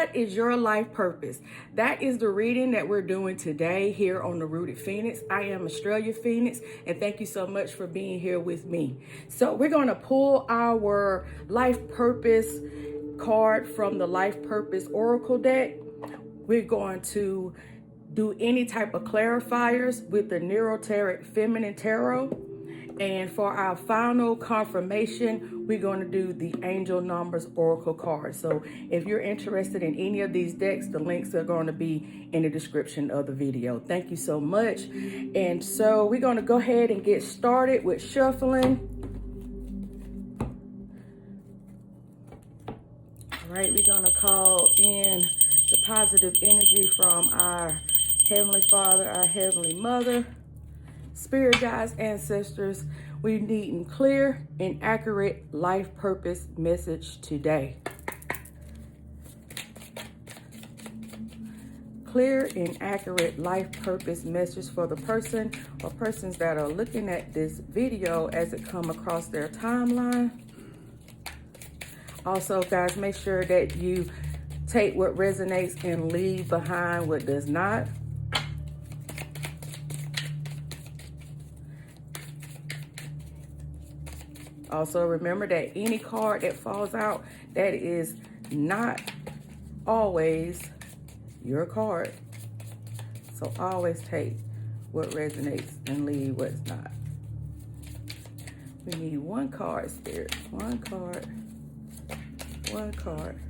What is your life purpose? That is the reading that we're doing today here on the Rooted Phoenix. I am Australia Phoenix, and thank you so much for being here with me. So we're going to pull our life purpose card from the Life Purpose Oracle deck. We're going to do any type of clarifiers with the Neuroteric Feminine Tarot. And for our final confirmation, we're going to do the Angel Numbers Oracle card. So if you're interested in any of these decks, the links are going to be in the description of the video. Thank you so much. And so we're going to go ahead and get started with shuffling. All right, we're going to call in the positive energy from our Heavenly Father, our Heavenly Mother, Spirit guides, ancestors. We need a clear and accurate life purpose message today. Clear and accurate life purpose message for the person or persons that are looking at this video as it come across their timeline. Also, guys, make sure that you take what resonates and leave behind what does not. Also, remember that any card that falls out, that is not always your card. So always take what resonates and leave what's not. We need one card, Spirit. One card. One card.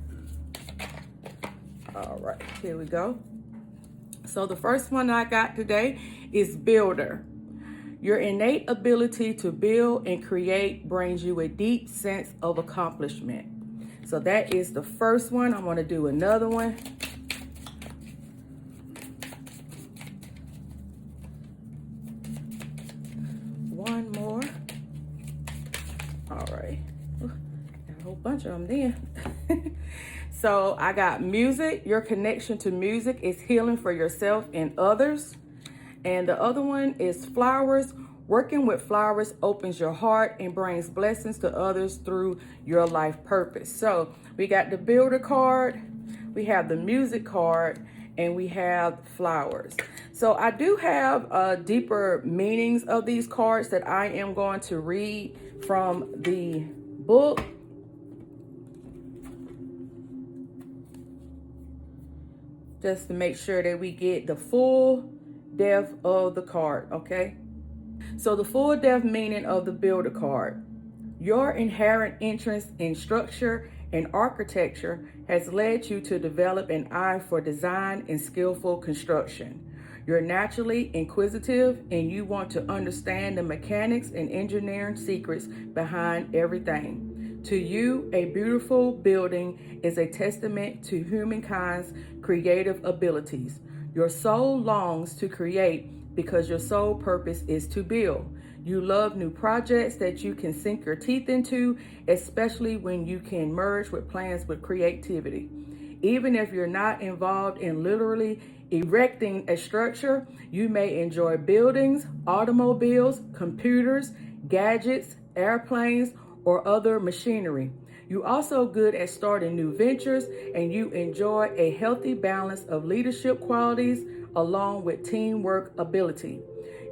All right, here we go. So the first one I got today is Builder. Your innate ability to build and create brings you a deep sense of accomplishment. So that is the first one. I'm going to do another one. One more. All right. Got a whole bunch of them then. So I got Music. Your connection to music is healing for yourself and others. And the other one is Flowers. Working with flowers opens your heart and brings blessings to others through your life purpose. So we got the Builder card, we have the Music card, and we have Flowers. So I do have deeper meanings of these cards that I am going to read from the book. Just to make sure that we get the full depth of the card, okay? So the full depth meaning of the Builder card. Your inherent interest in structure and architecture has led you to develop an eye for design and skillful construction. You're naturally inquisitive and you want to understand the mechanics and engineering secrets behind everything. To you, a beautiful building is a testament to humankind's creative abilities. Your soul longs to create because your sole purpose is to build. You love new projects that you can sink your teeth into, especially when you can merge with plans with creativity. Even if you're not involved in literally erecting a structure, you may enjoy buildings, automobiles, computers, gadgets, airplanes, or other machinery. You're also good at starting new ventures, and you enjoy a healthy balance of leadership qualities along with teamwork ability.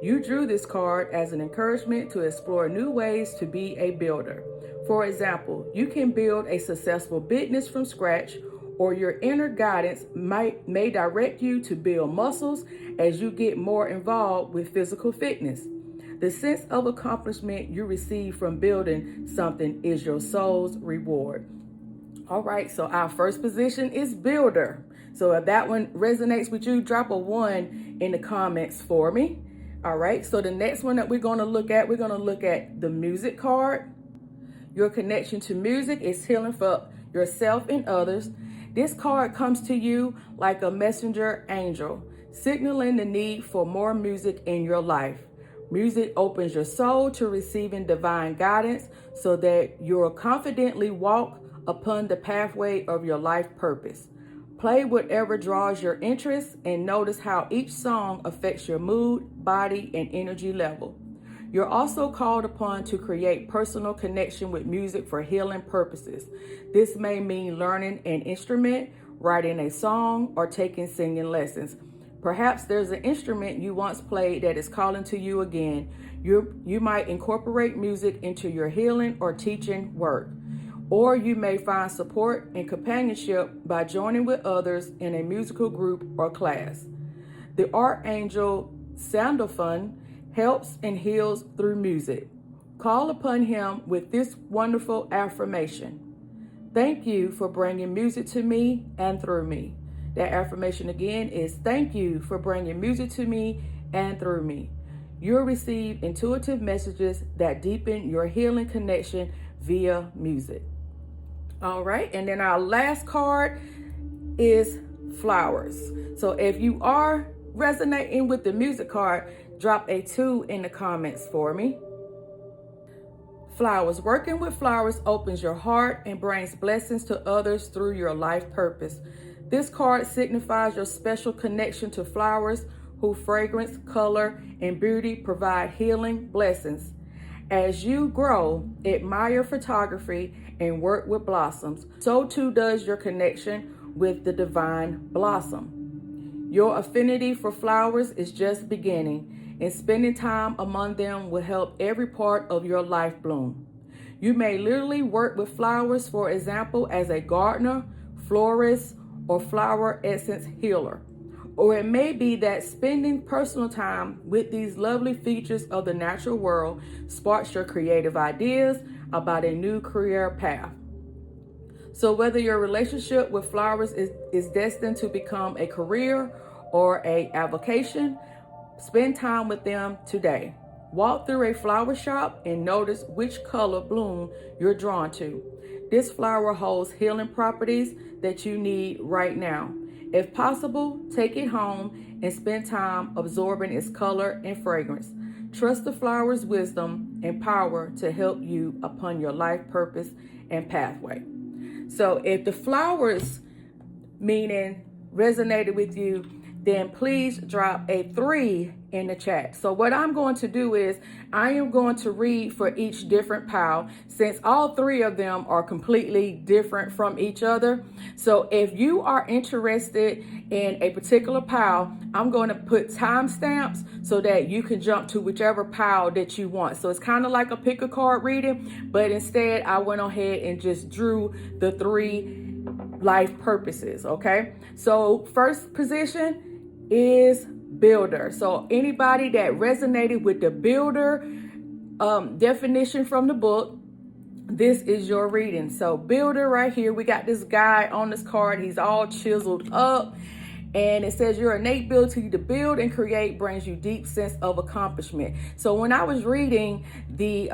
You drew this card as an encouragement to explore new ways to be a builder. For example, you can build a successful business from scratch, or your inner guidance may direct you to build muscles as you get more involved with physical fitness. The sense of accomplishment you receive from building something is your soul's reward. All right, so our first position is Builder. So if that one resonates with you, drop a 1 in the comments for me. All right, so the next one that we're going to look at the Music card. Your connection to music is healing for yourself and others. This card comes to you like a messenger angel, signaling the need for more music in your life. Music opens your soul to receiving divine guidance so that you'll confidently walk upon the pathway of your life purpose. Play whatever draws your interest and notice how each song affects your mood, body, and energy level. You're also called upon to create personal connection with music for healing purposes. This may mean learning an instrument, writing a song, or taking singing lessons. Perhaps there's an instrument you once played that is calling to you again. You might incorporate music into your healing or teaching work. Or you may find support and companionship by joining with others in a musical group or class. The Archangel Sandalphon helps and heals through music. Call upon him with this wonderful affirmation. Thank you for bringing music to me and through me. That affirmation again is, thank you for bringing music to me and through me. You'll receive intuitive messages that deepen your healing connection via music. All right, and then our last card is flowers. So if you are resonating with the music card, drop a 2 in the comments for me. Flowers. Working with flowers opens your heart and brings blessings to others through your life purpose. This card signifies your special connection to flowers, whose fragrance, color, and beauty provide healing blessings. As you grow, admire photography, and work with blossoms, so too does your connection with the divine blossom. Your affinity for flowers is just beginning, and spending time among them will help every part of your life bloom. You may literally work with flowers, for example, as a gardener, florist, or flower essence healer. Or it may be that spending personal time with these lovely features of the natural world sparks your creative ideas about a new career path. So whether your relationship with flowers is destined to become a career or a avocation, spend time with them today. Walk through a flower shop and notice which color bloom you're drawn to. This flower holds healing properties that you need right now. If possible, take it home and spend time absorbing its color and fragrance. Trust the flower's wisdom and power to help you upon your life purpose and pathway. So if the flowers meaning resonated with you, then please drop a 3 in the chat. So what I'm going to do is I am going to read for each different pile, since all 3 of them are completely different from each other. So if you are interested in a particular pile, I'm going to put timestamps so that you can jump to whichever pile that you want. So it's kind of like a pick a card reading, but instead I went ahead and just drew the 3 life purposes. Okay, so first position is builder. So anybody that resonated with the builder definition from the book, this is your reading. So builder right here, we got this guy on this card. He's all chiseled up. And it says your innate ability to build and create brings you deep sense of accomplishment. So when I was reading the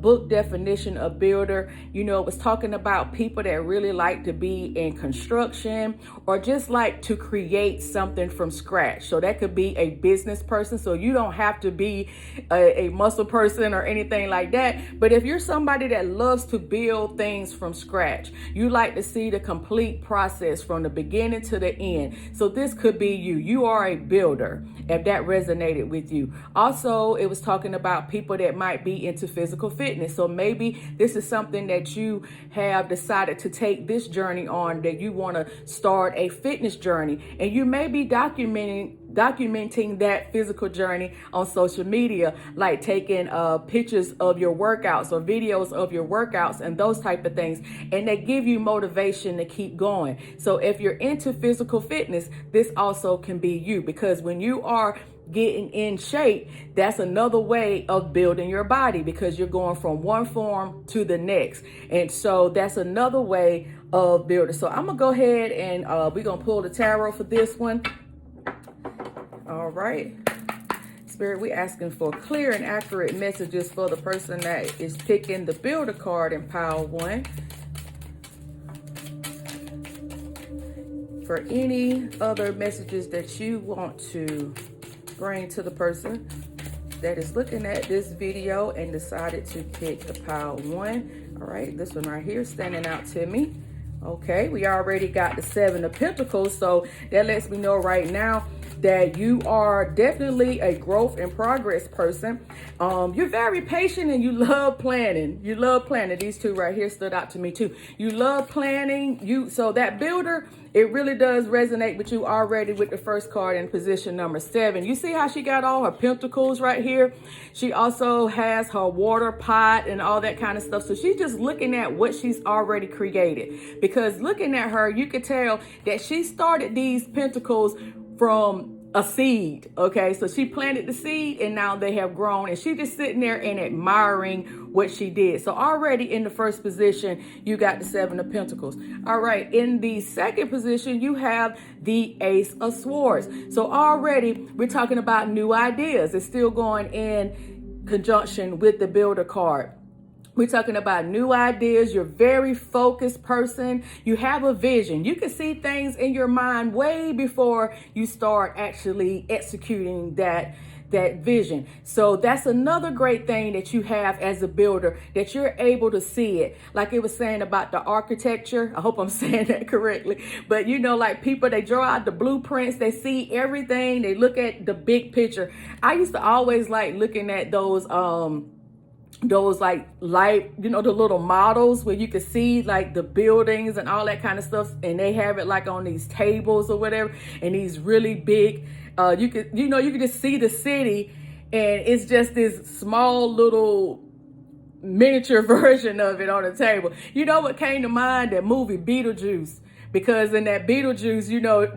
book definition of builder, you know, it was talking about people that really like to be in construction or just like to create something from scratch. So that could be a business person. So you don't have to be a muscle person or anything like that. But if you're somebody that loves to build things from scratch, you like to see the complete process from the beginning to the end. So this could be you. You are a builder, if that resonated with you. Also, it was talking about people that might be into physical fitness. So maybe this is something that you have decided to take this journey on, that you want to start a fitness journey, and you may be documenting that physical journey on social media, like taking pictures of your workouts or videos of your workouts and those type of things, and they give you motivation to keep going. So if you're into physical fitness, this also can be you, because when you are getting in shape, that's another way of building your body, because you're going from one form to the next. And so that's another way of building. So I'm gonna go ahead and we're gonna pull the tarot for this one. All right, Spirit, we're asking for clear and accurate messages for the person that is picking the builder card in pile 1. For any other messages that you want to bring to the person that is looking at this video and decided to pick the pile 1. All right, this one right here standing out to me. Okay, we already got the 7 of Pentacles, so that lets me know right now that you are definitely a growth and progress person. You're very patient and you love planning. You love planning. These 2 right here stood out to me too. You love planning. So that builder it really does resonate with you already with the first card in position number 7. You see how she got all her pentacles right here? She also has her water pot and all that kind of stuff. So she's just looking at what she's already created. Because looking at her, you could tell that she started these pentacles from a seed. Okay, so she planted the seed and now they have grown, and she's just sitting there and admiring what she did. So already in the first position, you got the 7 of Pentacles. All right, in the second position, you have the Ace of Swords. So already we're talking about new ideas. It's still going in conjunction with the Builder card. We're talking about new ideas. You're a very focused person. You have a vision. You can see things in your mind way before you start actually executing that vision. So that's another great thing that you have as a builder, that you're able to see it. Like it was saying about the architecture. I hope I'm saying that correctly. But you know, like people, they draw out the blueprints, they see everything, they look at the big picture. I used to always like looking at those like light, you know, the little models where you can see like the buildings and all that kind of stuff, and they have it like on these tables or whatever, and these really big you can just see the city, and it's just this small little miniature version of it on the table. You know what came to mind? That movie Beetlejuice. Because in that Beetlejuice, you know,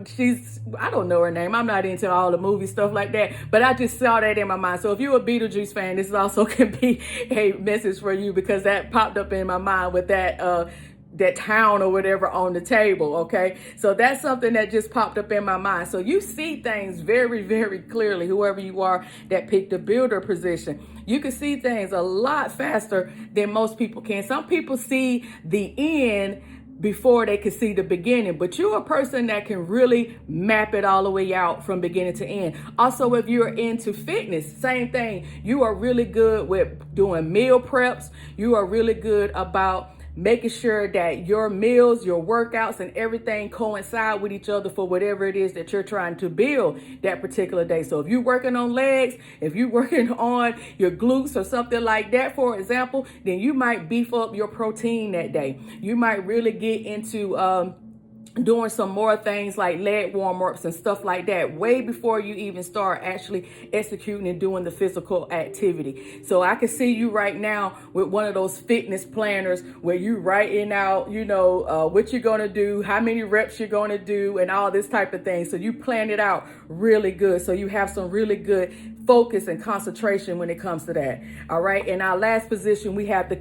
I don't know her name. I'm not into all the movie stuff like that. But I just saw that in my mind. So if you're a Beetlejuice fan, this also can be a message for you, because that popped up in my mind with that town or whatever on the table, okay? So that's something that just popped up in my mind. So you see things very, very clearly, whoever you are that picked the builder position. You can see things a lot faster than most people can. Some people see the end before they can see the beginning, but you're a person that can really map it all the way out from beginning to end. Also, if you're into fitness, same thing. You are really good with doing meal preps. You are really good about making sure that your meals, your workouts, and everything coincide with each other for whatever it is that you're trying to build that particular day. So if you're working on legs, if you're working on your glutes or something like that, for example, then you might beef up your protein that day. You might really get into doing some more things like leg warm-ups and stuff like that way before you even start actually executing and doing the physical activity. So I can see you right now with one of those fitness planners where you writing out, you know, what you're going to do, how many reps you're going to do, and all this type of thing. So you plan it out really good. So you have some really good focus and concentration when it comes to that. All right. In our last position, we have the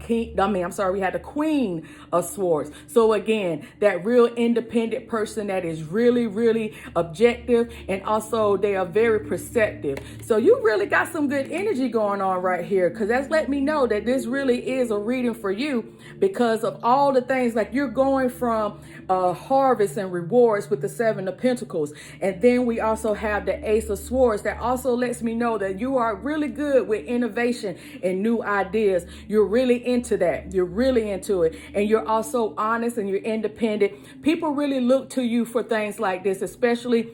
Queen of Swords. So again, that real independent person that is really, really objective, and also they are very perceptive. So you really got some good energy going on right here, because that's let me know that this really is a reading for you, because of all the things, like you're going from harvest and rewards with the 7 of Pentacles. And then we also have the Ace of Swords that also lets me know that you are really good with innovation and new ideas. You're really into that. You're really into it. And you're also honest and you're independent. People really look to you for things like this, especially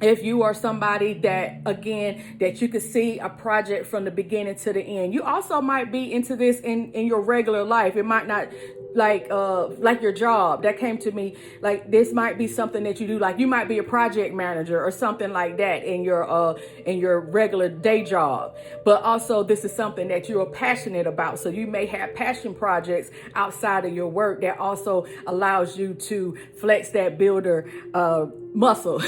if you are somebody that, again, that you could see a project from the beginning to the end. You also might be into this in your regular life. It might not like your job. That came to me. Like this might be something that you do. Like you might be a project manager or something like that in your regular day job. But also this is something that you're passionate about. So you may have passion projects outside of your work that also allows you to flex that builder muscle.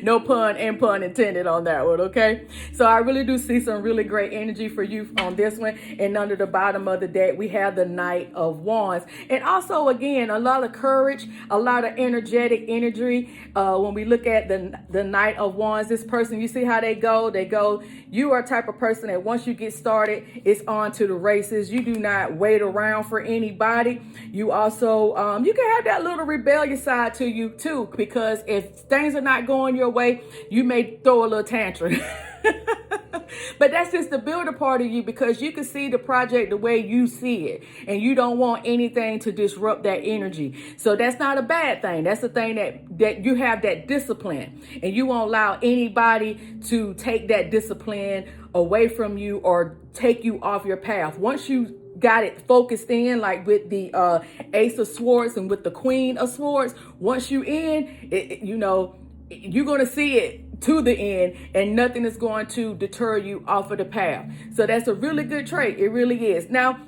No pun and pun intended on that one, okay? So I really do see some really great energy for you on this one. And under the bottom of the deck, we have the Knight of Wands. And also, again, a lot of courage, a lot of energetic energy. When we look at the Knight of Wands, this person, you see how they go? You are a type of person that once you get started, it's on to the races. You do not wait around for anybody. You also, you can have that little rebellious side to you too, because if things are not going your way, you may throw a little tantrum. But that's just the builder part of you, because you can see the project the way you see it, and you don't want anything to disrupt that energy. So that's not a bad thing. That's the thing that you have that discipline, and you won't allow anybody to take that discipline away from you or take you off your path. Once you got it focused in, like with the Ace of Swords and with the Queen of Swords. Once you in, you're going to see it to the end, and nothing is going to deter you off of the path. So that's a really good trait. It really is. Now,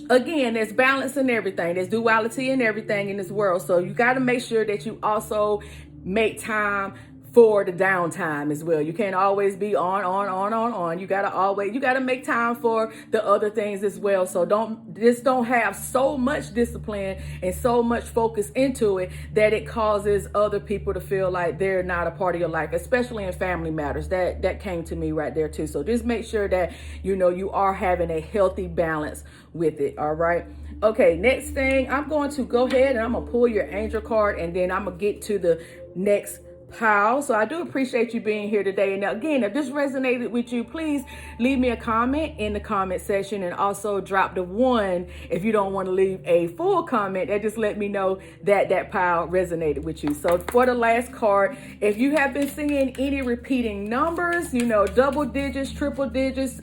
again, there's balance in everything. There's duality in everything in this world. So you got to make sure that you also make time for the downtime as well. You can't always be on. You gotta make time for the other things as well. So don't have so much discipline and so much focus into it that it causes other people to feel like they're not a part of your life, especially in family matters. That came to me right there too. So just make sure that you are having a healthy balance with it. All right. Okay, next thing, I'm going to go ahead and I'm gonna pull your angel card, and then I'm gonna get to the next pile. So I do appreciate you being here today. And again, if this resonated with you, please leave me a comment in the comment section, and also drop the 1 if you don't want to leave a full comment. That just let me know that pile resonated with you. So for the last card, if you have been seeing any repeating numbers, double digits, triple digits,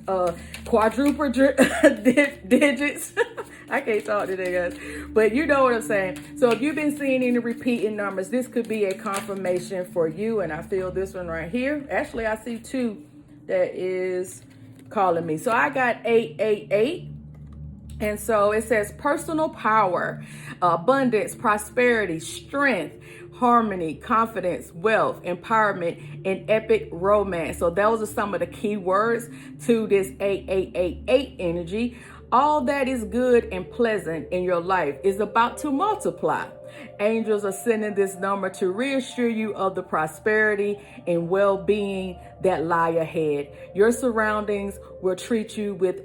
quadruple digits, I can't talk today, guys, but you know what I'm saying. So if you've been seeing any repeating numbers, this could be a confirmation for you. And I feel this one right here. Actually, I see 2 that is calling me. So I got 888. And so it says personal power, abundance, prosperity, strength, harmony, confidence, wealth, empowerment, and epic romance. So those are some of the key words to this 8888 energy. All that is good and pleasant in your life is about to multiply. Angels are sending this number to reassure you of the prosperity and well-being that lie ahead. Your surroundings will treat you with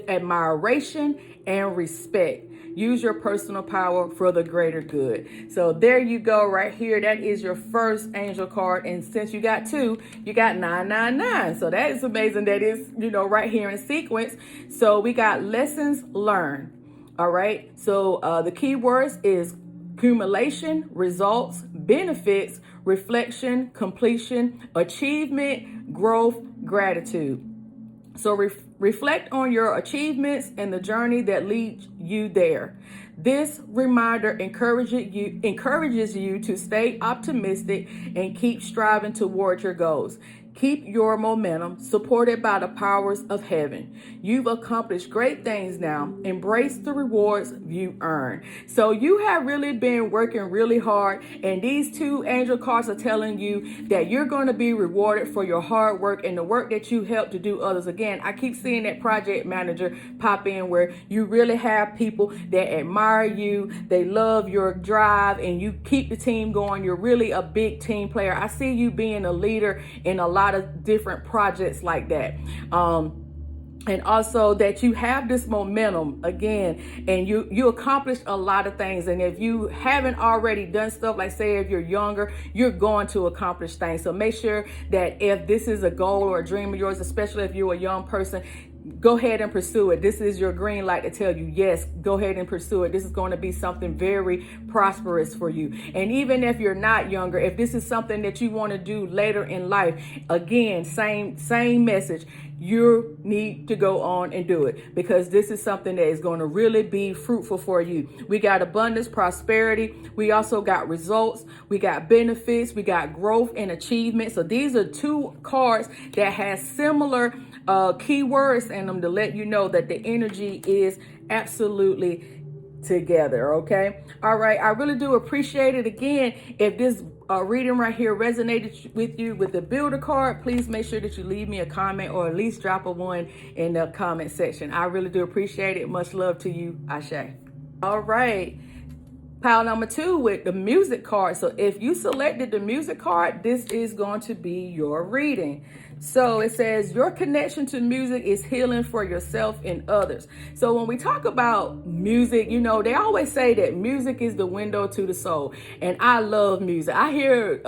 admiration and respect. Use your personal power for the greater good. So there you go right here. That is your first angel card. And since you got 2, you got 999. So that is amazing. That is, right here in sequence. So we got lessons learned. All right. So the key words is accumulation, results, benefits, reflection, completion, achievement, growth, gratitude. So reflect on your achievements and the journey that leads you there. This reminder encourages you to stay optimistic and keep striving toward your goals. Keep your momentum, supported by the powers of heaven. You've accomplished great things now. Embrace the rewards you earn. So you have really been working really hard, and these 2 angel cards are telling you that you're going to be rewarded for your hard work and the work that you help to do others. Again, I keep seeing that project manager pop in, where you really have people that admire you, they love your drive, and you keep the team going. You're really a big team player. I see you being a leader in a lot of different projects like that. And also that you have this momentum again, and you accomplished a lot of things. And if you haven't already done stuff, like say if you're younger, you're going to accomplish things. So make sure that if this is a goal or a dream of yours, especially if you're a young person, go ahead and pursue it. This is your green light to tell you, yes, go ahead and pursue it. This is going to be something very prosperous for you. And even if you're not younger, if this is something that you want to do later in life, again, same message. You need to go on and do it, because this is something that is going to really be fruitful for you. We got abundance, prosperity. We also got results. We got benefits. We got growth and achievement. So these are 2 cards that has similar keywords in them to let you know that the energy is absolutely together. Okay. All right. I really do appreciate it. Again, if this reading right here resonated with you with the builder card, please make sure that you leave me a comment, or at least drop a 1 in the comment section. I really do appreciate it. Much love to you. Ashe. All right. Pile number 2 with the music card. So if you selected the music card, this is going to be your reading. So it says your connection to music is healing for yourself and others. So when we talk about music, they always say that music is the window to the soul. And I love music. I hear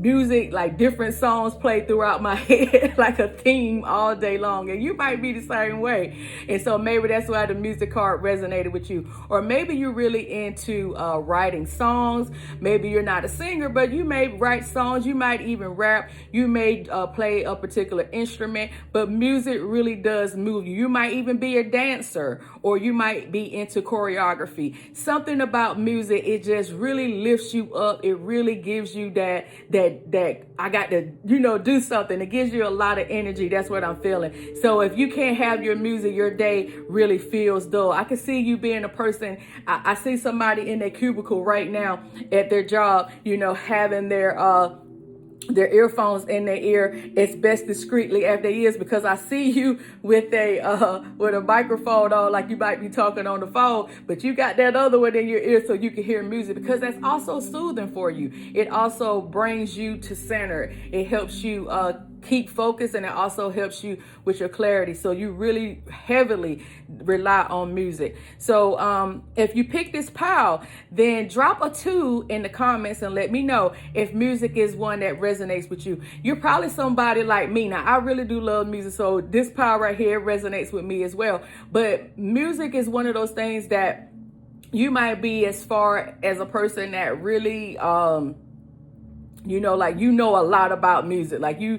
music, like different songs play throughout my head like a theme all day long. And you might be the same way. And so maybe that's why the music card resonated with you. Or maybe you're really into writing songs. Maybe you're not a singer, but you may write songs. You might even rap. You may play a particular instrument, but music really does move you. You might even be a dancer, or you might be into choreography. Something about music, it just really lifts you up. It really gives you that I got to, do something. It gives you a lot of energy. That's what I'm feeling. So if you can't have your music, your day really feels dull. I can see you being a person. I see somebody in their cubicle right now at their job, having their earphones in their ear as best discreetly as they is, because I see you with a microphone on, like you might be talking on the phone, but you got that other one in your ear so you can hear music, because that's also soothing for you. It also brings you to center. It helps you keep focused, and it also helps you with your clarity. So you really heavily rely on music. So if you pick this pile, then drop a 2 in the comments and let me know if music is one that resonates with you. You're probably somebody like me. Now, I really do love music, so this pile right here resonates with me as well. But music is one of those things that you might be as far as a person that really a lot about music. Like you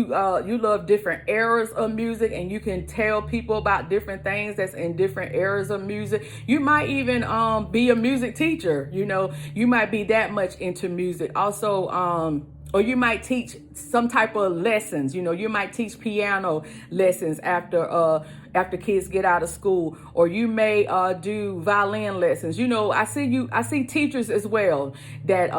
love different eras of music, and you can tell people about different things that's in different eras of music. You might even be a music teacher. You might be that much into music. Also, or you might teach some type of lessons. You might teach piano lessons after kids get out of school, or you may do violin lessons. I see teachers as well that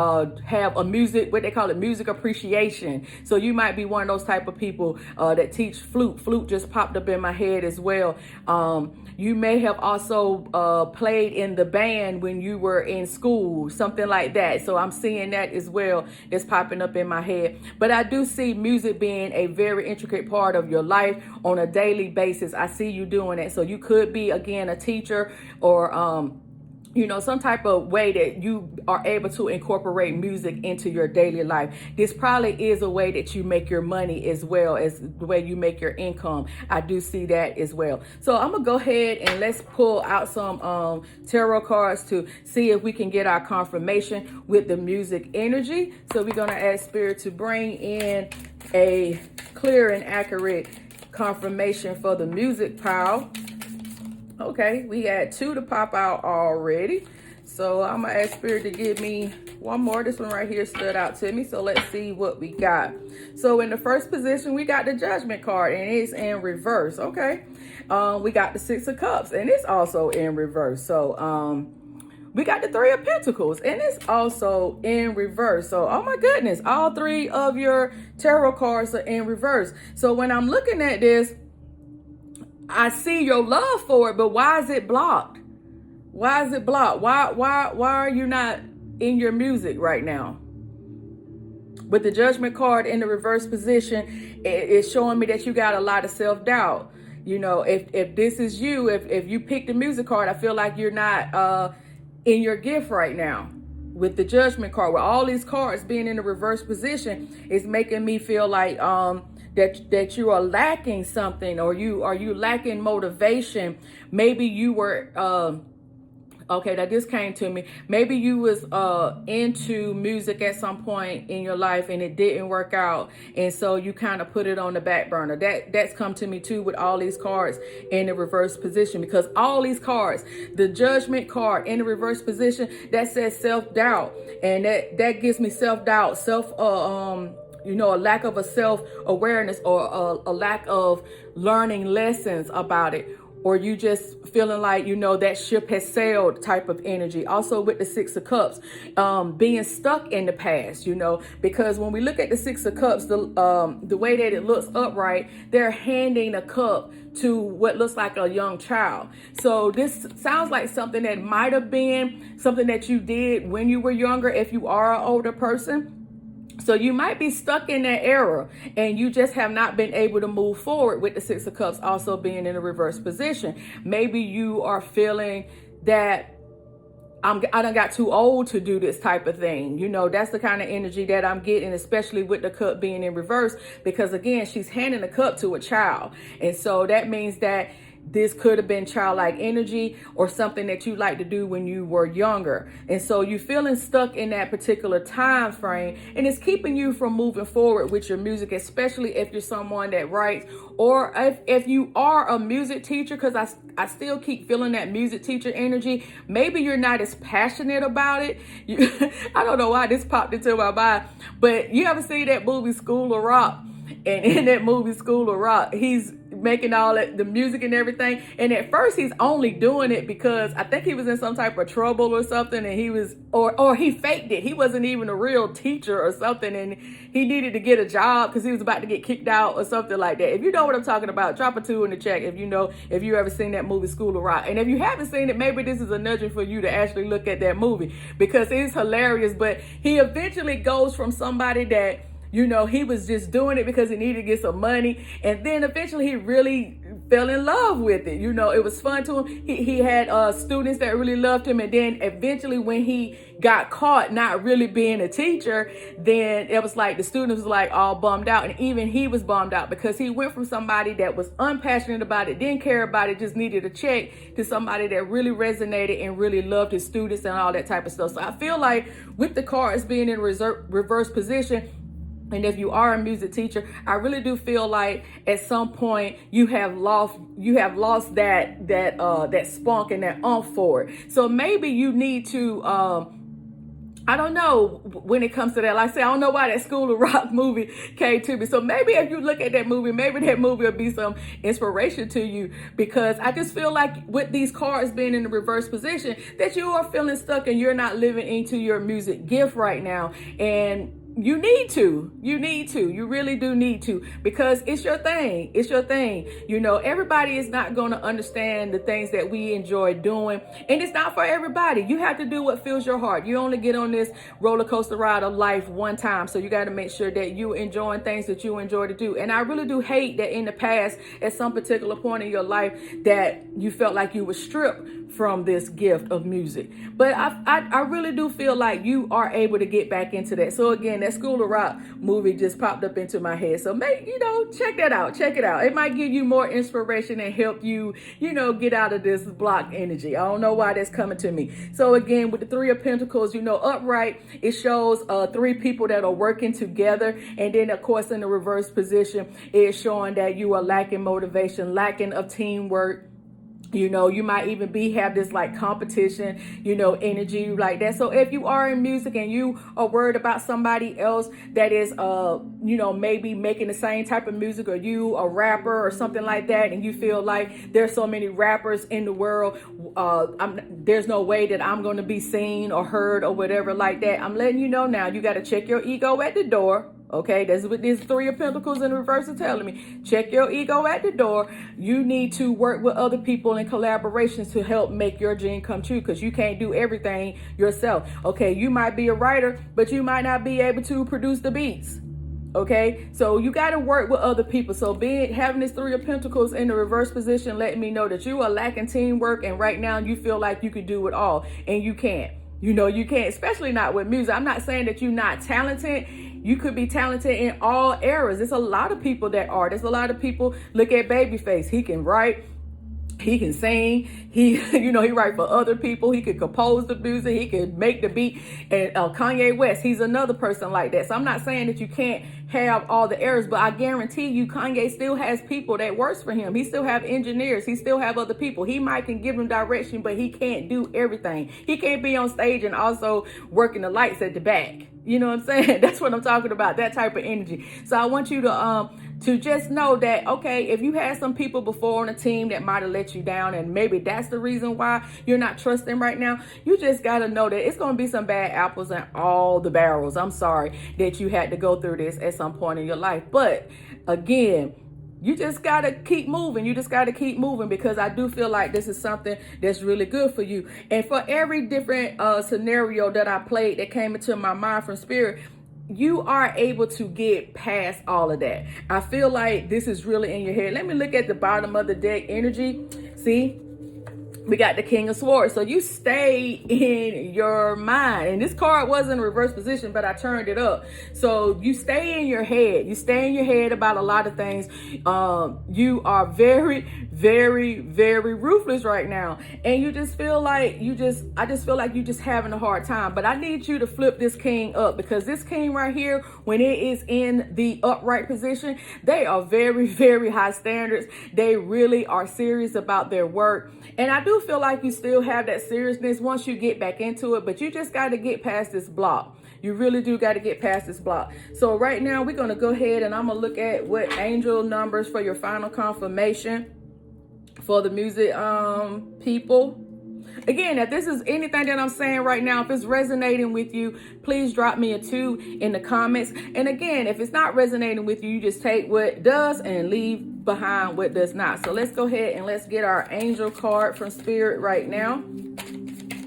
have what they call it, music appreciation. So you might be one of those type of people that teach flute. Flute just popped up in my head as well. You may have also played in the band when you were in school, something like that. So I'm seeing that as well. That's popping up in my head. But I do see music being a very intricate part of your life on a daily basis. I see you doing it. So you could be, again, a teacher, or some type of way that you are able to incorporate music into your daily life. This probably is a way that you make your money as well as the way you make your income. I do see that as well. So I'm gonna go ahead and let's pull out some tarot cards to see if we can get our confirmation with the music energy. So we're gonna ask Spirit to bring in a clear and accurate confirmation for the music pile. Okay, we had 2 to pop out already. So I'm going to ask Spirit to give me one more. This one right here stood out to me. So let's see what we got. So in the first position, we got the Judgment card, and it's in reverse. Okay. We got the 6 of Cups, and it's also in reverse. So we got the 3 of Pentacles, and it's also in reverse. So, oh my goodness, all 3 of your tarot cards are in reverse. So when I'm looking at this, I see your love for it, but why is it blocked? Why is it blocked? Why are you not in your music right now? With the Judgment card in the reverse position, it's showing me that you got a lot of self-doubt. If this is you, if you pick the music card, I feel like you're not in your gift right now. With the Judgment card, with all these cards being in the reverse position, it's making me feel like that you are lacking something, or you lacking motivation. Maybe you were okay, that just came to me. Maybe you was into music at some point in your life and it didn't work out, and so you kind of put it on the back burner. That's come to me too with all these cards in the reverse position, because all these cards, the Judgment card in the reverse position, that says self-doubt, and that gives me self-doubt, a lack of a self-awareness, or a lack of learning lessons about it, or you just feeling like, that ship has sailed type of energy. Also with the 6 of Cups, being stuck in the past, because when we look at the 6 of Cups, the way that it looks upright, they're handing a cup to what looks like a young child. So this sounds like something that might have been something that you did when you were younger, if you are an older person. So you might be stuck in that era, and you just have not been able to move forward with the 6 of Cups also being in a reverse position. Maybe you are feeling that I done got too old to do this type of thing. You know, that's the kind of energy that I'm getting, especially with the cup being in reverse, because again, she's handing the cup to a child. And so that means that this could have been childlike energy or something that you like to do when you were younger. And so you're feeling stuck in that particular time frame, and it's keeping you from moving forward with your music, especially if you're someone that writes, or if you are a music teacher, because I still keep feeling that music teacher energy. Maybe you're not as passionate about it. I don't know why this popped into my mind, but you ever see that movie School of Rock? And in that movie School of Rock, he's making all that, the music and everything. And at first he's only doing it because I think he was in some type of trouble or something, and he was, or he faked it. He wasn't even a real teacher or something, and he needed to get a job because he was about to get kicked out or something like that. If you know what I'm talking about, drop a 2 in the chat if you ever seen that movie School of Rock. And if you haven't seen it, maybe this is a nudging for you to actually look at that movie, because it's hilarious. But he eventually goes from somebody that, you know, he was just doing it because he needed to get some money. And then eventually he really fell in love with it. You know, it was fun to him. He had students that really loved him. And then eventually when he got caught not really being a teacher, then it was like the students was like all bummed out. And even he was bummed out because he went from somebody that was unpassionate about it, didn't care about it, just needed a check, to somebody that really resonated and really loved his students and all that type of stuff. So I feel like with the cards being in reverse position, and if you are a music teacher, I really do feel like at some point you have lost that spunk and that oomph for it. So maybe you need to I don't know when it comes to that. Like I said, I don't know why that School of Rock movie came to me. So maybe if you look at that movie, maybe that movie will be some inspiration to you, because I just feel like with these cards being in the reverse position that you are feeling stuck and you're not living into your music gift right now. And you really do need to, because it's your thing. You know, everybody is not going to understand the things that we enjoy doing, and it's not for everybody. You have to do what fills your heart. You only get on this roller coaster ride of life one time, so you got to make sure that you're enjoying things that you enjoy to do. And I really do hate that in the past, at some particular point in your life, that you felt like you were stripped from this gift of music. But I really do feel like you are able to get back into that. So again, that School of Rock movie just popped up into my head. So maybe, check that out. Check it out. It might give you more inspiration and help you, get out of this block energy. I don't know why that's coming to me. So again, with the 3 of Pentacles, upright, it shows 3 people that are working together. And then of course, in the reverse position, it's showing that you are lacking motivation, lacking of teamwork. You might even have this like competition, energy like that. So if you are in music and you are worried about somebody else that is, maybe making the same type of music, or you a rapper or something like that, and you feel like there's so many rappers in the world, there's no way that I'm going to be seen or heard or whatever like that. I'm letting you know now, you got to check your ego at the door. Okay, that's what this 3 of Pentacles in reverse is telling me. Check your ego at the door. You need to work with other people in collaborations to help make your dream come true, because you can't do everything yourself. Okay, you might be a writer, but you might not be able to produce the beats. Okay, so you got to work with other people. So having this 3 of Pentacles in the reverse position, letting me know that you are lacking teamwork, and right now you feel like you could do it all, and you can't. You can't, especially not with music. I'm not saying that you're not talented. You could be talented in all eras. There's a lot of people that are. There's a lot of people. Look at Babyface. He can write. He can sing. He write for other people. He could compose the music. He could make the beat. And Kanye West, he's another person like that. So I'm not saying that you can't have all the errors, but I guarantee you Kanye still has people that works for him. He still have engineers. He still have other people. He might can give them direction, but he can't do everything. He can't be on stage and also working the lights at the back. You know what I'm saying? That's what I'm talking about, that type of energy. So I want you to just know that, okay, if you had some people before on a team that might have let you down, and maybe that's the reason why you're not trusting right now, you just got to know that it's going to be some bad apples in all the barrels. I'm sorry that you had to go through this at some point in your life. But again, you just got to keep moving. Because I do feel like this is something that's really good for you. And for every different scenario that I played that came into my mind from Spirit, you are able to get past all of that. I feel like this is really in your head. Let me look at the bottom of the deck energy. See? We got the King of Swords. So you stay in your mind. And this card was in reverse position, but I turned it up. So you stay in your head. You stay in your head about a lot of things. You are very, very, very ruthless right now. And you just feel like I just feel like you just having a hard time. But I need you to flip this king up, because this king right here, when it is in the upright position, they are very, very high standards. They really are serious about their work. And I do feel like you still have that seriousness once you get back into it, but you just got to get past this block. You really do got to get past this block. So right now we're going to go ahead and I'm going to look at what angel numbers for your final confirmation for the music people. Again, if this is anything that I'm saying right now, if it's resonating with you, please drop me a 2 in the comments. And again, if it's not resonating with you, you just take what does and leave behind what does not. So let's go ahead and let's get our angel card from Spirit right now.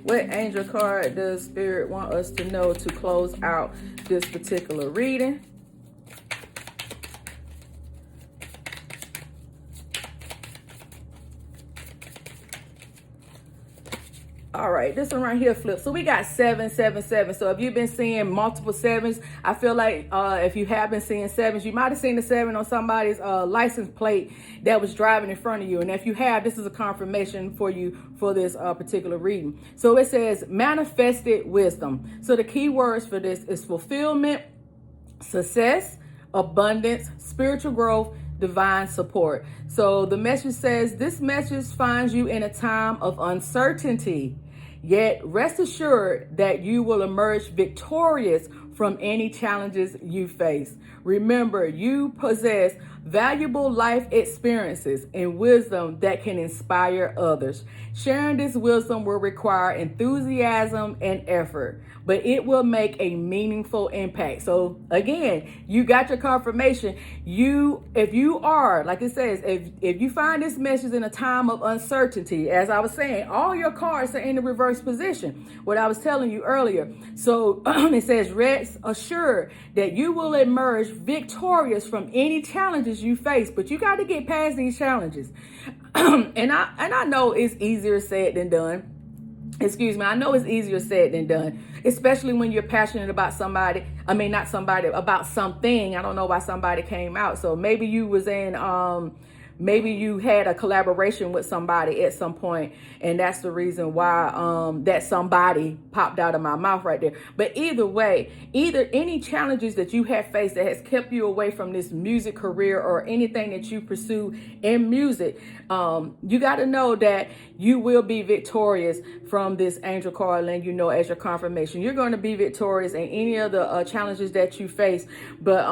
What angel card does Spirit want us to know to close out this particular reading? All right, this one right here flips. So we got 777. So if you've been seeing multiple sevens, I feel like if you have been seeing sevens, you might have seen the 7 on somebody's license plate that was driving in front of you. And if you have, this is a confirmation for you for this particular reading. So it says manifested wisdom. So the key words for this is fulfillment, success, abundance, spiritual growth, divine support. So the message says this message finds you in a time of uncertainty, yet rest assured that you will emerge victorious from any challenges you face. Remember, you possess valuable life experiences and wisdom that can inspire others. Sharing this wisdom will require enthusiasm and effort, but it will make a meaningful impact. So again, you got your confirmation. If you are, like it says, if you find this message in a time of uncertainty, as I was saying, all your cards are in the reverse position, what I was telling you earlier. So it says, rest assured that you will emerge victorious from any challenges you face, but you got to get past these challenges. and I know it's easier said than done. Excuse me. I know it's easier said than done, especially when you're passionate about somebody. I mean, not somebody, about something. I don't know why somebody came out. So maybe you was in, maybe you had a collaboration with somebody at some point, and that's the reason why that somebody popped out of my mouth right there. But either way, either any challenges that you have faced that has kept you away from this music career or anything that you pursue in music, you got to know that you will be victorious from this angel card, and you know, as your confirmation, you're going to be victorious in any of the challenges that you face. But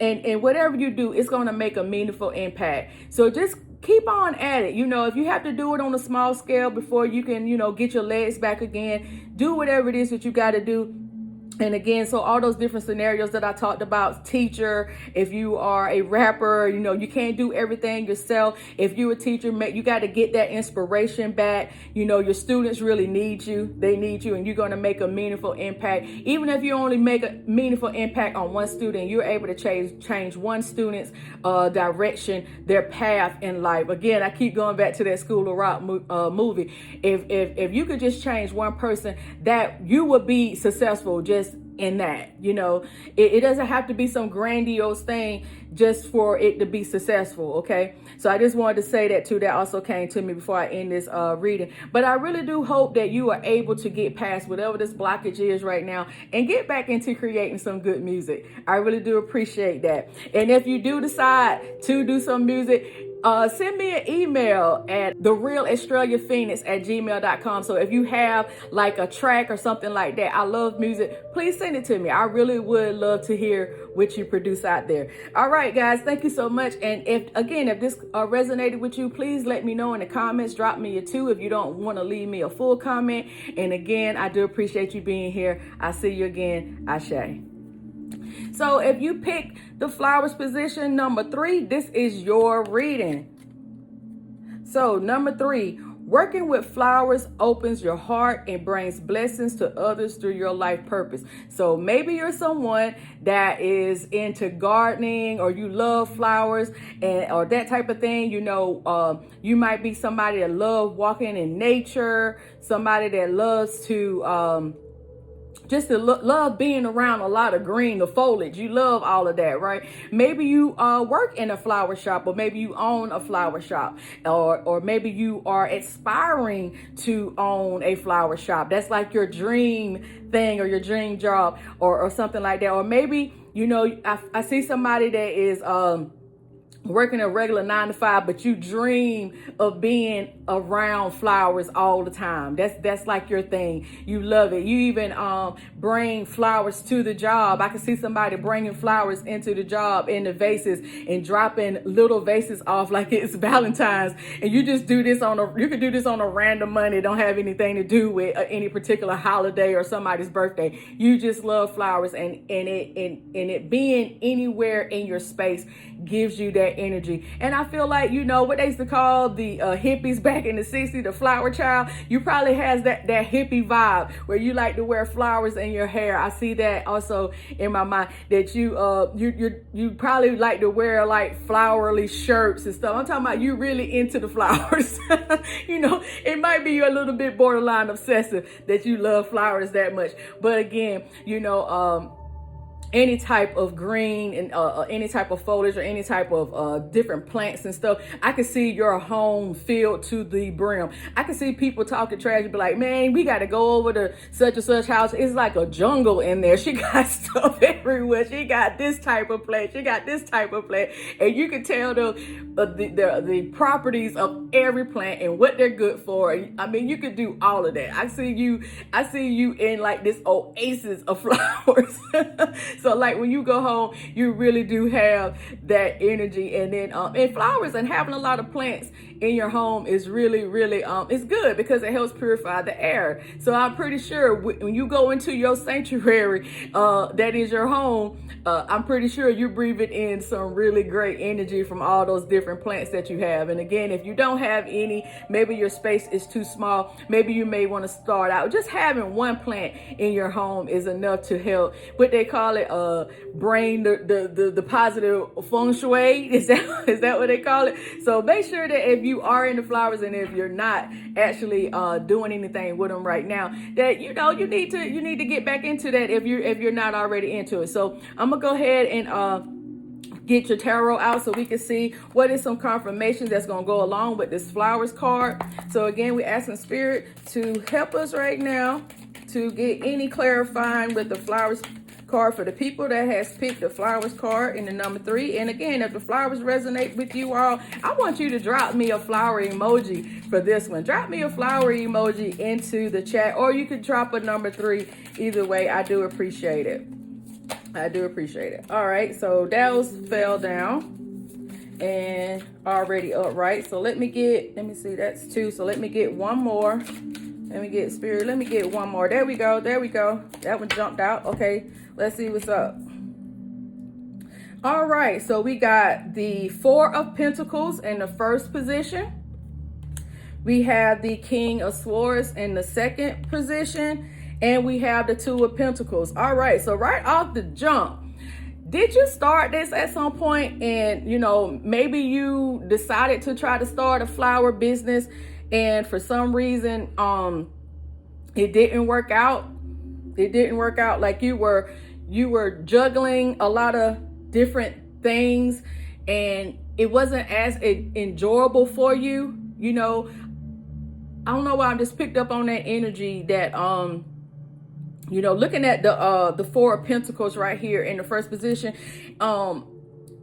and whatever you do, it's going to make a meaningful impact. So just keep on at it. You know, if you have to do it on a small scale before you can, you know, get your legs back again, do whatever it is that you got to do. And again, so all those different scenarios that I talked about, teacher, if you are a rapper, you know, you can't do everything yourself. If you're a teacher, you got to get that inspiration back. You know, your students really need you. They need you, and you're going to make a meaningful impact. Even if you only make a meaningful impact on one student, you're able to change one student's direction, their path in life. Again, I keep going back to that School of Rock movie. If you could just change one person, that you would be successful just in that. You know, it doesn't have to be some grandiose thing just for it to be successful. Okay, so I just wanted to say that too. That also came to me before I end this reading. But I really do hope that you are able to get past whatever this blockage is right now and get back into creating some good music. I really do appreciate that. And if you do decide to do some music, send me an email at therealaustraliaphoenix@gmail.com. So if you have like a track or something like that, I love music, please send it to me. I really would love to hear what you produce out there. All right, guys, thank you so much. And if this resonated with you, please let me know in the comments. Drop me a 2 if you don't want to leave me a full comment. And again, I do appreciate you being here. I'll see you again. Ashe. So if you pick the flowers position number 3, this is your reading. So number 3, Working with flowers opens your heart and brings blessings to others through your life purpose. So maybe you're someone that is into gardening, or you love flowers and or that type of thing. You might be somebody that loves walking in nature, somebody that loves to love being around a lot of green, the foliage. You love all of that, right? Maybe you work in a flower shop, or maybe you own a flower shop, or maybe you are aspiring to own a flower shop. That's like your dream thing or your dream job, or something like that. Or maybe, I see somebody that is working a regular 9 to 5, but you dream of being around flowers all the time. That's like your thing. You love it. You even bring flowers to the job. I can see somebody bringing flowers into the job in the vases and dropping little vases off like it's Valentine's. And you just do this you could do this on a random Monday. Don't have anything to do with any particular holiday or somebody's birthday. You just love flowers, and it being anywhere in your space gives you that energy. And I feel like, what they used to call the hippies back in the 60s, the flower child, you probably has that hippie vibe where you like to wear flowers in your hair. I see that also in my mind, that you probably like to wear like flowery shirts and stuff. I'm talking about you really into the flowers. It might be a little bit borderline obsessive that you love flowers that much. But again, any type of green and any type of foliage, or any type of different plants and stuff. I can see your home filled to the brim. I can see people talking trash and be like, man, we got to go over to such and such house. It's like a jungle in there. She got stuff everywhere. She got this type of plant. She got this type of plant. And you can tell the properties of every plant and what they're good for. I mean, you could do all of that. I see you in like this oasis of flowers. So like when you go home, you really do have that energy. And then and flowers and having a lot of plants in your home is really, really it's good, because it helps purify the air. So I'm pretty sure when you go into your sanctuary, that is your home, I'm pretty sure you're breathing in some really great energy from all those different plants that you have. And again, if you don't have any, maybe your space is too small, maybe you may want to start out just having one plant in your home is enough to help. What they call it, bring the positive feng shui. Is that what they call it? So make sure that if you are into flowers, and if you're not actually doing anything with them right now, that you need to get back into that if you're not already into it. So I'm gonna go ahead and get your tarot out so we can see what is some confirmations that's going to go along with this flowers card. So again, we're asking Spirit to help us right now to get any clarifying with the flowers card for the people that has picked the flowers card in the number 3. And again, if the flowers resonate with you all, I want you to drop me a flower emoji for this one. Drop me a flower emoji into the chat, or you could drop a number 3. Either way, I do appreciate it. I do appreciate it. All right, so Dow's fell down and already upright. So let me see, that's 2. So let me get one more. Let me get Spirit. Let me get one more. There we go. There we go. That one jumped out. Okay, let's see what's up. All right, so we got the 4 of Pentacles in the first position. We have the King of Swords in the second position. And we have the 2 of Pentacles. All right, so right off the jump, did you start this at some point and, maybe you decided to try to start a flower business, and for some reason, it didn't work out? It didn't work out. Like you were juggling a lot of different things, and it wasn't as enjoyable for you. I don't know why I just picked up on that energy that, looking at the 4 of Pentacles right here in the first position,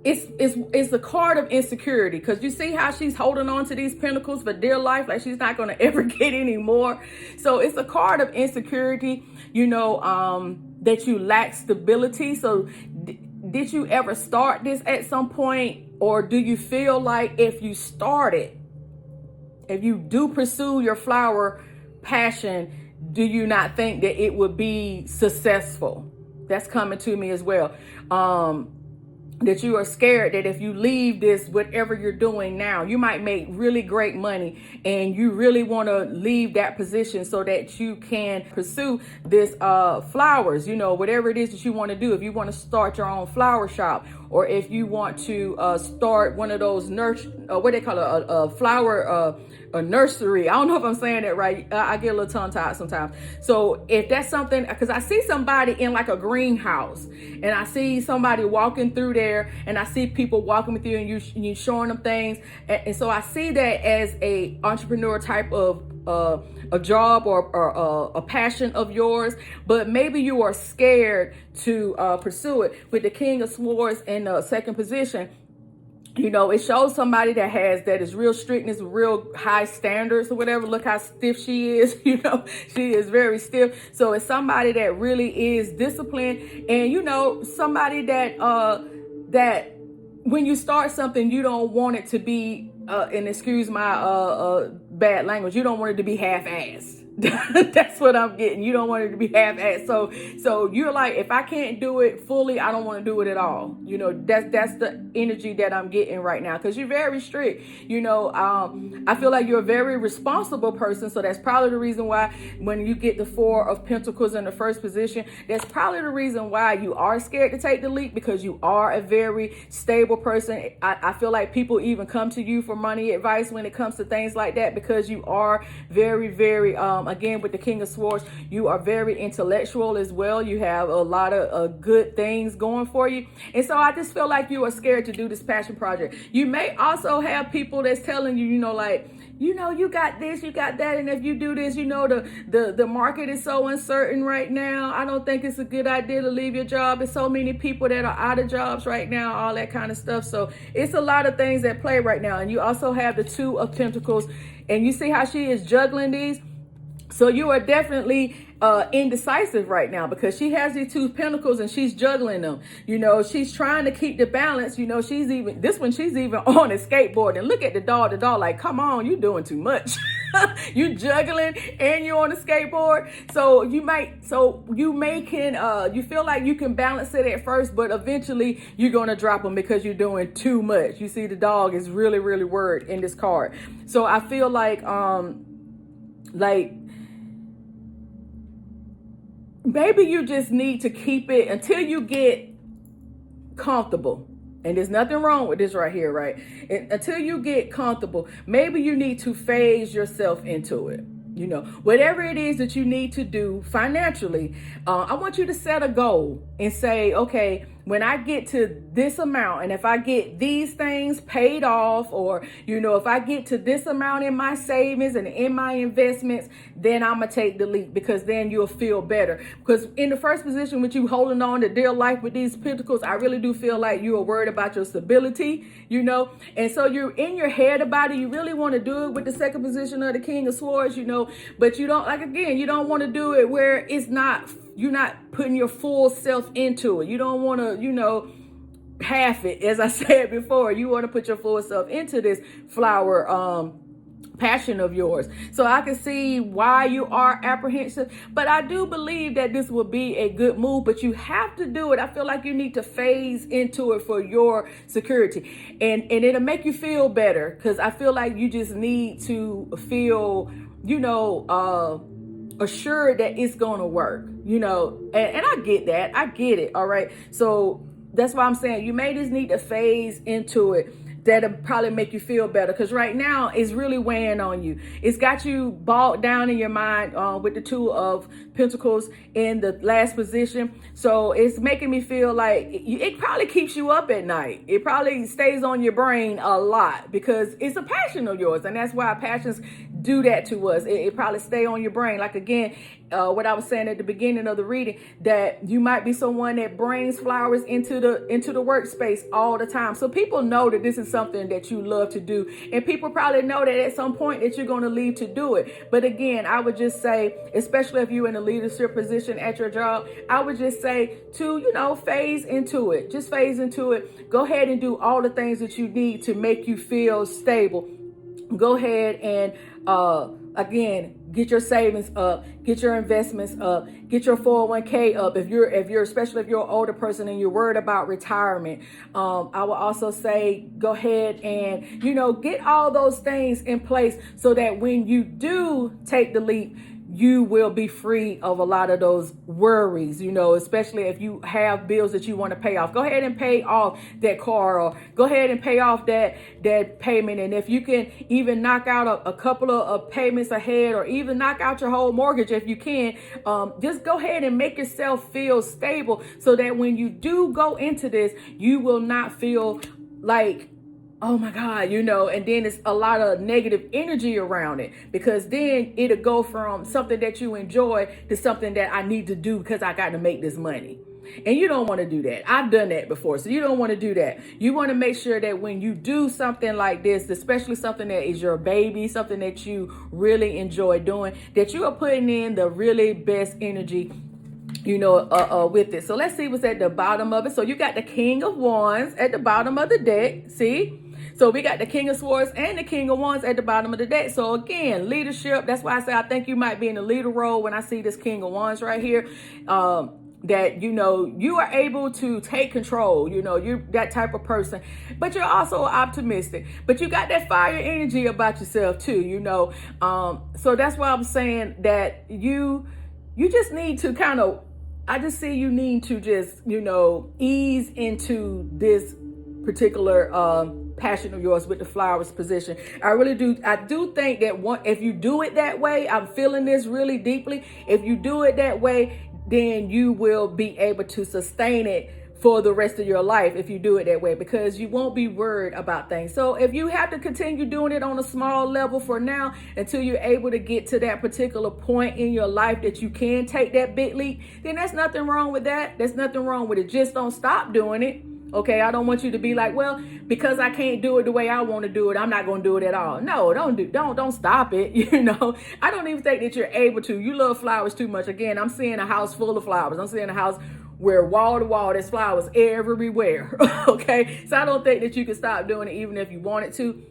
it's a card of insecurity, because you see how she's holding on to these pentacles for dear life, like she's not going to ever get any more. So it's a card of insecurity, that you lack stability. So did you ever start this at some point, or do you feel like if you do pursue your flower passion, do you not think that it would be successful? That's coming to me as well. that you are scared that if you leave this, whatever you're doing now, you might make really great money, and you really want to leave that position so that you can pursue this flowers, whatever it is that you want to do. If you want to start your own flower shop, or if you want to start one of those what they call a flower a nursery. I don't know if I'm saying that right. I get a little tongue tied sometimes. So if that's something, because I see somebody in like a greenhouse, and I see somebody walking through there, and I see people walking with you, and you showing them things, and so I see that as a entrepreneur type of a job or a passion of yours, but maybe you are scared to pursue it. With the King of Swords in the second position, it shows somebody that is real strictness, real high standards or whatever. Look how stiff she is. She is very stiff. So it's somebody that really is disciplined, and somebody that when you start something, you don't want it to be and excuse my bad language, you don't want it to be half-assed. That's what I'm getting. You don't want it to be half-assed. So you're like, if I can't do it fully, I don't want to do it at all. That's the energy that I'm getting right now, because you're very strict. I feel like you're a very responsible person. So that's probably the reason why when you get the Four of Pentacles in the first position, that's probably the reason why you are scared to take the leap, because you are a very stable person. I feel like people even come to you for money advice when it comes to things like that, because you are very, very again, with the King of Swords, you are very intellectual as well. You have a lot of good things going for you. And so I just feel like you are scared to do this passion project. You may also have people that's telling you, you got this, you got that. And if you do this, the market is so uncertain right now. I don't think it's a good idea to leave your job. There's so many people that are out of jobs right now, all that kind of stuff. So it's a lot of things at play right now. And you also have the Two of Pentacles, and you see how she is juggling these. So you are definitely indecisive right now, because she has these two pentacles and she's juggling them. She's trying to keep the balance. She's even on a skateboard, and look at the dog like, come on, you doing too much. You juggling and you're on a skateboard. So you feel like you can balance it at first, but eventually you're going to drop them because you're doing too much. You see the dog is really, really worried in this card. So I feel like maybe you just need to keep it until you get comfortable. And there's nothing wrong with this right here, right? Until you get comfortable, maybe you need to phase yourself into it. Whatever it is that you need to do financially, I want you to set a goal and say, okay, when I get to this amount, and if I get these things paid off, or, if I get to this amount in my savings and in my investments, then I'm going to take the leap, because then you'll feel better. Because in the first position, with you holding on to dear life with these pentacles, I really do feel like you are worried about your stability, and so you're in your head about it. You really want to do it with the second position of the King of Swords, but you don't, you don't want to do it where you're not putting your full self into it. You don't want to, half it. As I said before, you want to put your full self into this flower passion of yours. So I can see why you are apprehensive, but I do believe that this will be a good move, but you have to do it. I feel like you need to phase into it for your security, and it'll make you feel better, because I feel like you just need to feel, assured that it's going to work, and I get that. I get it. All right. So that's why I'm saying you may just need to phase into it. That'll probably make you feel better, because right now it's really weighing on you. It's got you bogged down in your mind with the Two of Pentacles in the last position. So it's making me feel like it probably keeps you up at night. It probably stays on your brain a lot, because it's a passion of yours, and that's why passions do that to us. It probably stay on your brain. Like, again, what I was saying at the beginning of the reading, that you might be someone that brings flowers into the workspace all the time. So people know that this is something that you love to do, and people probably know that at some point that you're going to leave to do it. But again, I would just say, especially if you're in a leadership position at your job, I would just say to, phase into it. Just phase into it. Go ahead and do all the things that you need to make you feel stable. Go ahead and, again, get your savings up, get your investments up, get your 401k up. If you're especially if you're an older person and you're worried about retirement, I will also say go ahead and, get all those things in place so that when you do take the leap, you will be free of a lot of those worries, especially if you have bills that you want to pay off. Go ahead and pay off that car, or go ahead and pay off that payment. And if you can even knock out a couple of payments ahead, or even knock out your whole mortgage if you can, just go ahead and make yourself feel stable so that when you do go into this, you will not feel like, oh my God, and then it's a lot of negative energy around it, because then it'll go from something that you enjoy to something that I need to do because I got to make this money. And you don't want to do that. I've done that before. So you don't want to do that. You want to make sure that when you do something like this, especially something that is your baby, something that you really enjoy doing, that you are putting in the really best energy with it. So let's see what's at the bottom of it. So you got the King of Wands at the bottom of the deck. See? So we got the King of Swords and the King of Wands at the bottom of the deck. So again, leadership. That's why I say I think you might be in a leader role when I see this King of Wands right here. That, you are able to take control. You're that type of person, but you're also optimistic, but you got that fire energy about yourself too, so that's why I'm saying that you just need to I just see you need to just, ease into this particular passion of yours with the flowers position. I really do. I do think that if you do it that way, I'm feeling this really deeply. If you do it that way, then you will be able to sustain it for the rest of your life if you do it that way, because you won't be worried about things. So if you have to continue doing it on a small level for now until you're able to get to that particular point in your life that you can take that big leap, then there's nothing wrong with that. There's nothing wrong with it. Just don't stop doing it. Okay, I don't want you to be like, well, because I can't do it the way I want to do it, I'm not going to do it at all. No, don't stop it. I don't even think that you're able to. You love flowers too much. Again, I'm seeing a house full of flowers. I'm seeing a house where wall to wall there's flowers everywhere. Okay, so I don't think that you can stop doing it even if you wanted to.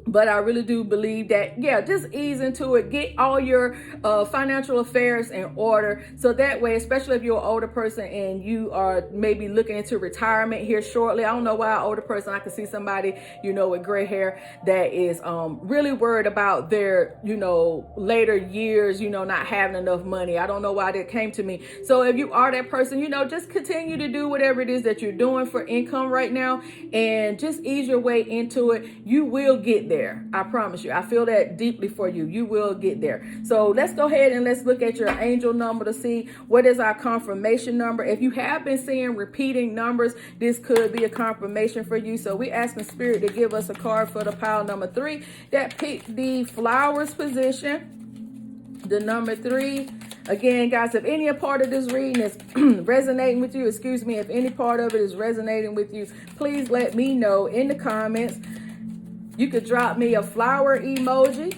But I really do believe that, just ease into it. Get all your financial affairs in order. So that way, especially if you're an older person and you are maybe looking into retirement here shortly. I don't know why an older person, I can see somebody, with gray hair that is really worried about their, later years, not having enough money. I don't know why that came to me. So if you are that person, just continue to do whatever it is that you're doing for income right now and just ease your way into it. You will get there. I promise you. I feel that deeply for you. You will get there. So let's go ahead and let's look at your angel number to see what is our confirmation number. If you have been seeing repeating numbers, this could be a confirmation for you. So we asking Spirit to give us a card for the pile number 3 that picked the flowers position. The number 3. Again, guys, if any part of this reading is resonating with you, if any part of it is resonating with you, please let me know in the comments. You could drop me a flower emoji.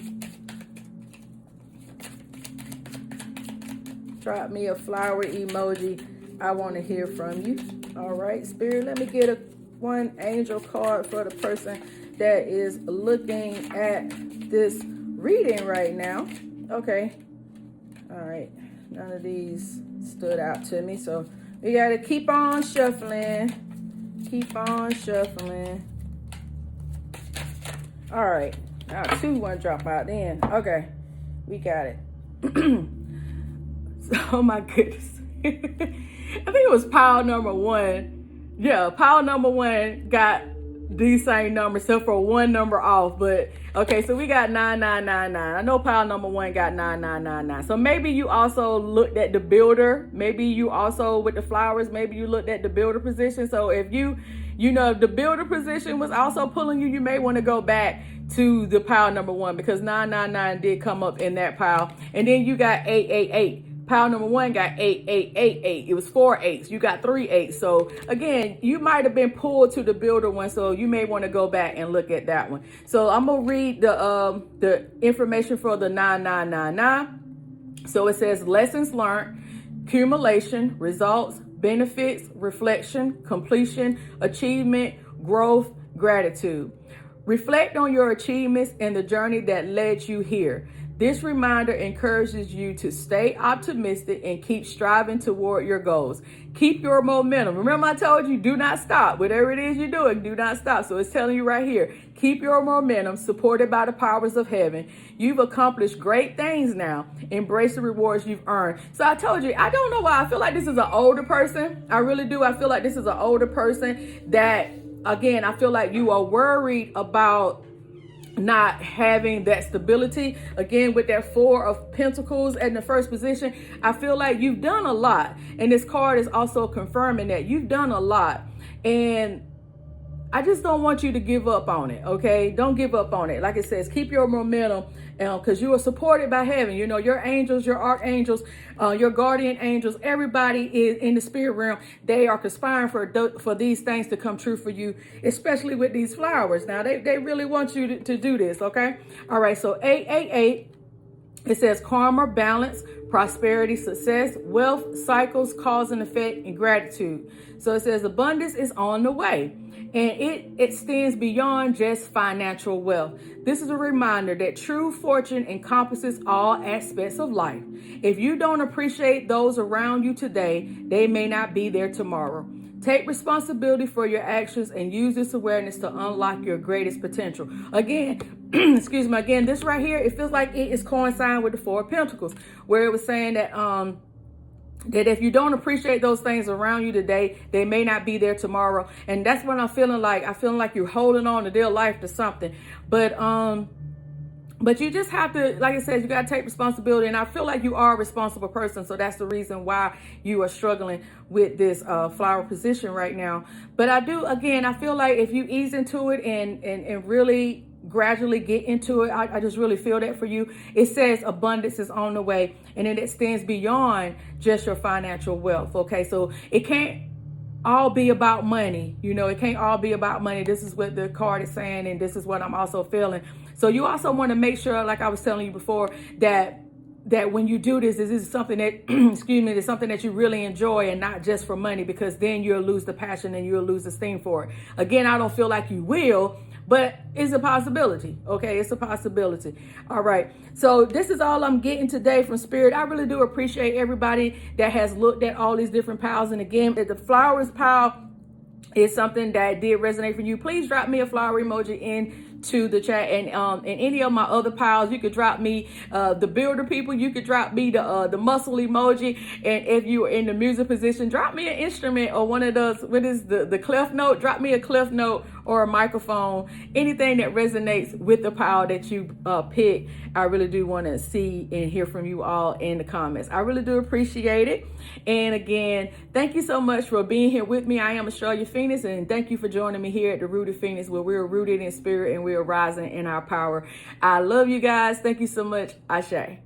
Drop me a flower emoji. I want to hear from you. All right, Spirit, let me get one angel card for the person that is looking at this reading right now. Okay. All right. None of these stood out to me. So we got to keep on shuffling. Keep on shuffling. All right. Now 2 want to drop out then. Okay. We got it. Oh my goodness. I think it was pile number 1. Yeah, pile number 1 got these same numbers except for 1 number off. But okay, so we got 9999. I know pile number 1 got 9999. So maybe you also looked at the builder. Maybe you also with the flowers, maybe you looked at the builder position. So if if the builder position was also pulling you, you may want to go back to the pile number 1 because 999 did come up in that pile. And then you got 888. Pile number 1 got 8888. It was 4 8s. You got 3 8s. So again, you might have been pulled to the builder one. So you may want to go back and look at that one. So I'm gonna read the information for the 9999. So it says lessons learned, accumulation, results, benefits, reflection, completion, achievement, growth, gratitude. Reflect on your achievements and the journey that led you here. This reminder encourages you to stay optimistic and keep striving toward your goals. Keep your momentum. Remember, I told you, do not stop. Whatever it is you're doing, do not stop. So it's telling you right here, keep your momentum, supported by the powers of heaven. You've accomplished great things now. Embrace the rewards you've earned. So I told you, I don't know why I feel like this is an older person. I really do. I feel like this is an older person that, again, I feel like you are worried about not having that stability. Again, with that Four of Pentacles in the first position, I feel like you've done a lot. And this card is also confirming that you've done a lot. And I just don't want you to give up on it, okay? Don't give up on it. Like it says, keep your momentum, because you are supported by heaven. You know, your angels, your archangels, your guardian angels, everybody is in the spirit realm. They are conspiring for these things to come true for you, especially with these flowers. Now, they really want you to do this, okay? All right, so 888, it says karma, balance, prosperity, success, wealth, cycles, cause and effect, and gratitude. So it says abundance is on the way. And it extends beyond just financial wealth. This is a reminder that true fortune encompasses all aspects of life. If you don't appreciate those around you today, they may not be there tomorrow. Take responsibility for your actions and use this awareness to unlock your greatest potential. Again, excuse me, again, this right here, it feels like it is coinciding with the Four of Pentacles, where it was saying that that if you don't appreciate those things around you today, they may not be there tomorrow. And that's what I'm feeling like. I'm feeling like you're holding on to their life to something. But you just have to, like I said, you got to take responsibility. And I feel like you are a responsible person. So that's the reason why you are struggling with this flower position right now. But I do, again, I feel like if you ease into it and really gradually get into it, I just really feel that for you. It says abundance is on the way, and it extends beyond just your financial wealth. Okay, so it can't all be about money. You know, it can't all be about money. This is what the card is saying, and this is what I'm also feeling. So you also want to make sure, like I was telling you before, that when you do this is something that, excuse me, it's something that you really enjoy and not just for money, because then you'll lose the passion and you'll lose the steam for it. Again, I don't feel like you will, but it's a possibility. Okay, it's a possibility. All right. So this is all I'm getting today from Spirit. I really do appreciate everybody that has looked at all these different piles. And again, if the flowers pile is something that did resonate for you, please drop me a flower emoji into the chat. And any of my other piles, you could drop me the builder people, you could drop me the muscle emoji. And if you are in the music position, drop me an instrument or one of those, what is the clef note, drop me a clef note or a microphone, anything that resonates with the pile that you pick. I really do want to see and hear from you all in the comments. I really do appreciate it. And again, thank you so much for being here with me. I am Australia Phoenix, and thank you for joining me here at the Rooted Phoenix, where we're rooted in spirit and we're rising in our power. I love you guys. Thank you so much. Ashe.